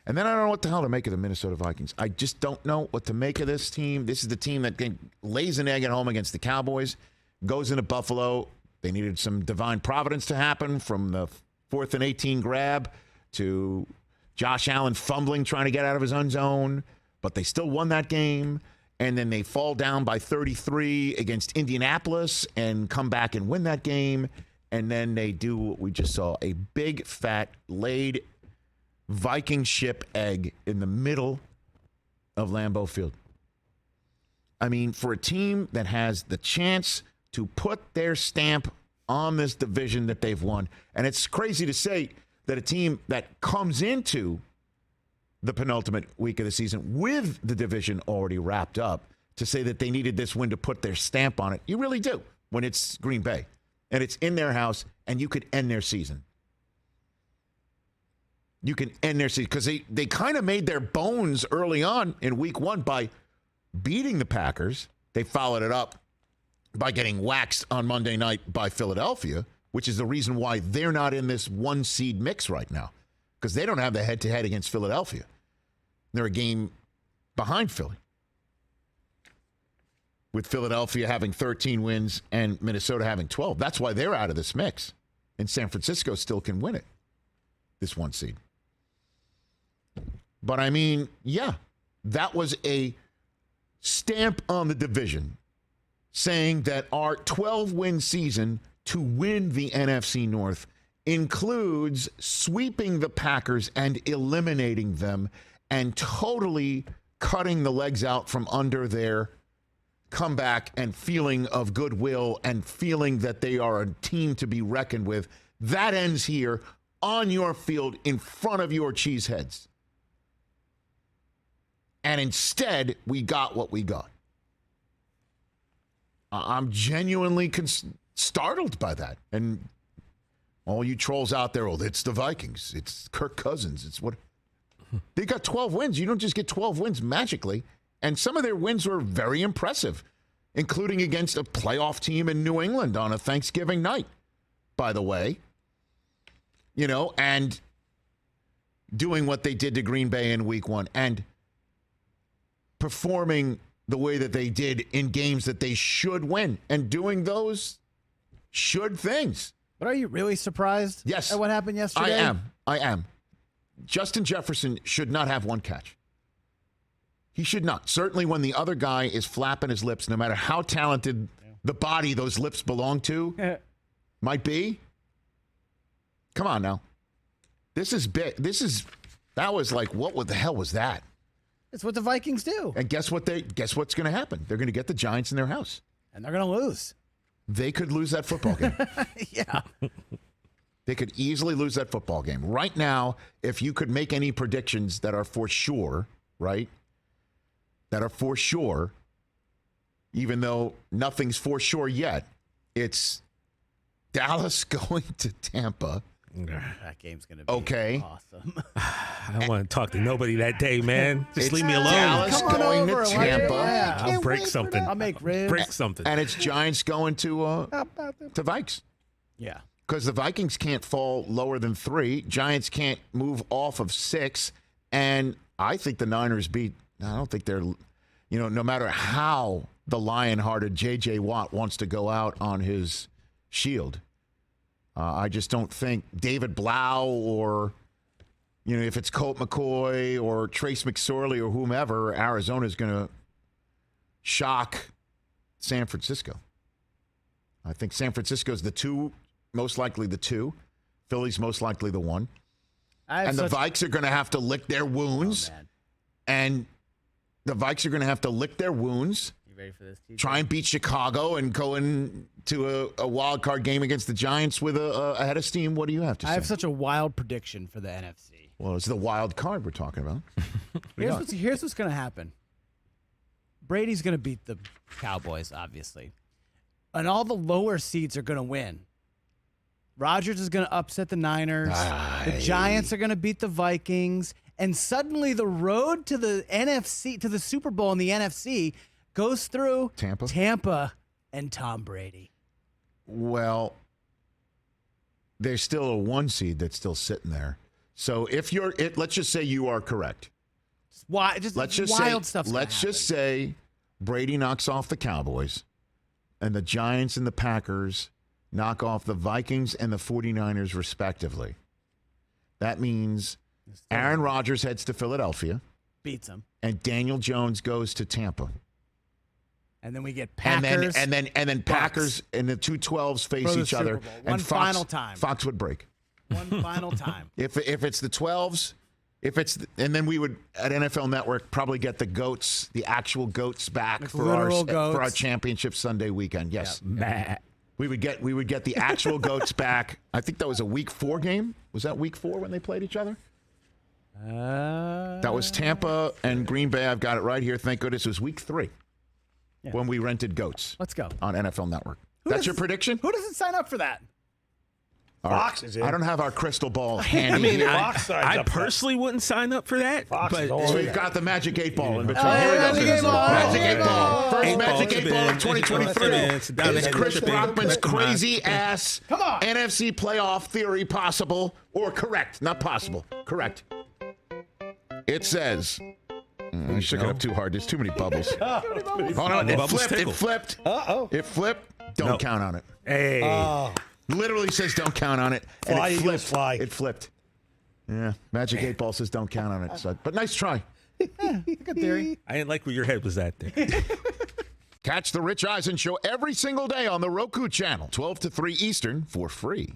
And then I don't know what the hell to make of the Minnesota Vikings. I just don't know what to make of this team. This is the team that lays an egg at home against the Cowboys, goes into Buffalo. They needed some divine providence to happen from the 4th and 18 grab to Josh Allen fumbling, trying to get out of his own zone. But they still won that game. And then they fall down by 33 against Indianapolis and come back and win that game. And then they do what we just saw, a big, fat, laid Viking ship egg in the middle of Lambeau Field. I mean, for a team that has the chance to put their stamp on this division that they've won, and it's crazy to say that a team that comes into the penultimate week of the season with the division already wrapped up, to say that they needed this win to put their stamp on it. You really do when it's Green Bay, and it's in their house, and you could end their season. You can end their season because they kind of made their bones early on in week 1 by beating the Packers. They followed it up by getting waxed on Monday night by Philadelphia, which is the reason why they're not in this 1 seed mix right now, because they don't have the head-to-head against Philadelphia. They're a game behind Philly, with Philadelphia having 13 wins and Minnesota having 12. That's why they're out of this mix. And San Francisco still can win it, this 1 seed. But I mean, yeah, that was a stamp on the division saying that our 12-win season to win the NFC North includes sweeping the Packers and eliminating them and totally cutting the legs out from under their comeback and feeling of goodwill and feeling that they are a team to be reckoned with. That ends here on your field in front of your cheeseheads. And instead, we got what we got. I'm genuinely startled by that. And all you trolls out there, oh, it's the Vikings. It's Kirk Cousins. It's what they got 12 wins. You don't just get 12 wins magically. And some of their wins were very impressive, including against a playoff team in New England on a Thanksgiving night, by the way. You know, and doing what they did to Green Bay in week 1 and performing the way that they did in games that they should win and doing those should things. But are you really surprised yes. at what happened yesterday? I am. Justin Jefferson should not have 1 catch. He should not. Certainly when the other guy is flapping his lips, no matter how talented the body those lips belong to might be. Come on now. This is big. That was like, what the hell was that? It's what the Vikings do. And guess what's going to happen? They're going to get the Giants in their house. And they're going to lose. They could lose that football game. Yeah. They could easily lose that football game. Right now, if you could make any predictions that are for sure, right? That are for sure, even though nothing's for sure yet, it's Dallas going to Tampa. That game's going to be awesome. I don't want to talk to nobody that day, man. Just leave me alone. Dallas going to Tampa. I'll break something. I'll make ribs. Break something. And it's Giants going to Vikes. Yeah. Because the Vikings can't fall lower than 3. Giants can't move off of 6. And I think the Niners I don't think they're, no matter how the lion-hearted J.J. Watt wants to go out on his shield, I just don't think David Blau or, if it's Colt McCoy or Trace McSorley or whomever, Arizona's going to shock San Francisco. I think San Francisco's the 2, most likely the 2. Philly's most likely the 1. And the Vikes are going to have to lick their wounds. Oh, and the Vikes are going to have to lick their wounds. You ready for this, TJ? Try and beat Chicago and go into a wild card game against the Giants with a head of steam. What do you have to say? I have such a wild prediction for the NFC. Well, it's the wild card we're talking about. Here's what's going to happen. Brady's going to beat the Cowboys, obviously. And all the lower seeds are going to win. Rodgers is going to upset the Niners. The Giants are going to beat the Vikings. And suddenly the road to the NFC, to the Super Bowl in the NFC, goes through Tampa and Tom Brady. Well, there's still a 1 seed that's still sitting there. So if let's just say you are correct. Let's just wild stuff. Let's just say Brady knocks off the Cowboys, and the Giants and the Packers knock off the Vikings and the 49ers respectively. That means Aaron Rodgers heads to Philadelphia, beats them, and Daniel Jones goes to Tampa. And then we get Packers, and then Packers and the 2-12s face each other. One final time. Fox would break. One final time. If it's the 12s, and then we would at NFL Network probably get the goats, the actual goats back for our championship Sunday weekend. Yes, yep. we would get the actual goats back. I think that was a Week 4 game. Was that Week 4 when they played each other? That was Tampa and Green Bay. I've got it right here. Thank goodness it was Week 3 when we rented goats. Let's go on NFL Network. That's your prediction? Who doesn't sign up for that? Fox is in. I don't have our crystal ball handy. I personally wouldn't sign up for that. So we've got the Magic 8 Ball in between. Magic 8 Ball. Magic 8 Ball. First Magic 8 Ball of 2023. Is Chris Brockman's crazy ass NFC playoff theory possible or correct? Not possible. Correct. It says. I shook it up too hard. There's too many bubbles. Hold on. It flipped. Uh-oh. It flipped. Don't count on it. Hey. Literally says don't count on it. And it flipped. Yeah. Magic 8 Ball says don't count on it. So, but nice try. Good theory. I didn't like where your head was at there. Catch the Rich Eisen Show every single day on the Roku channel, 12 to 3 Eastern, for free.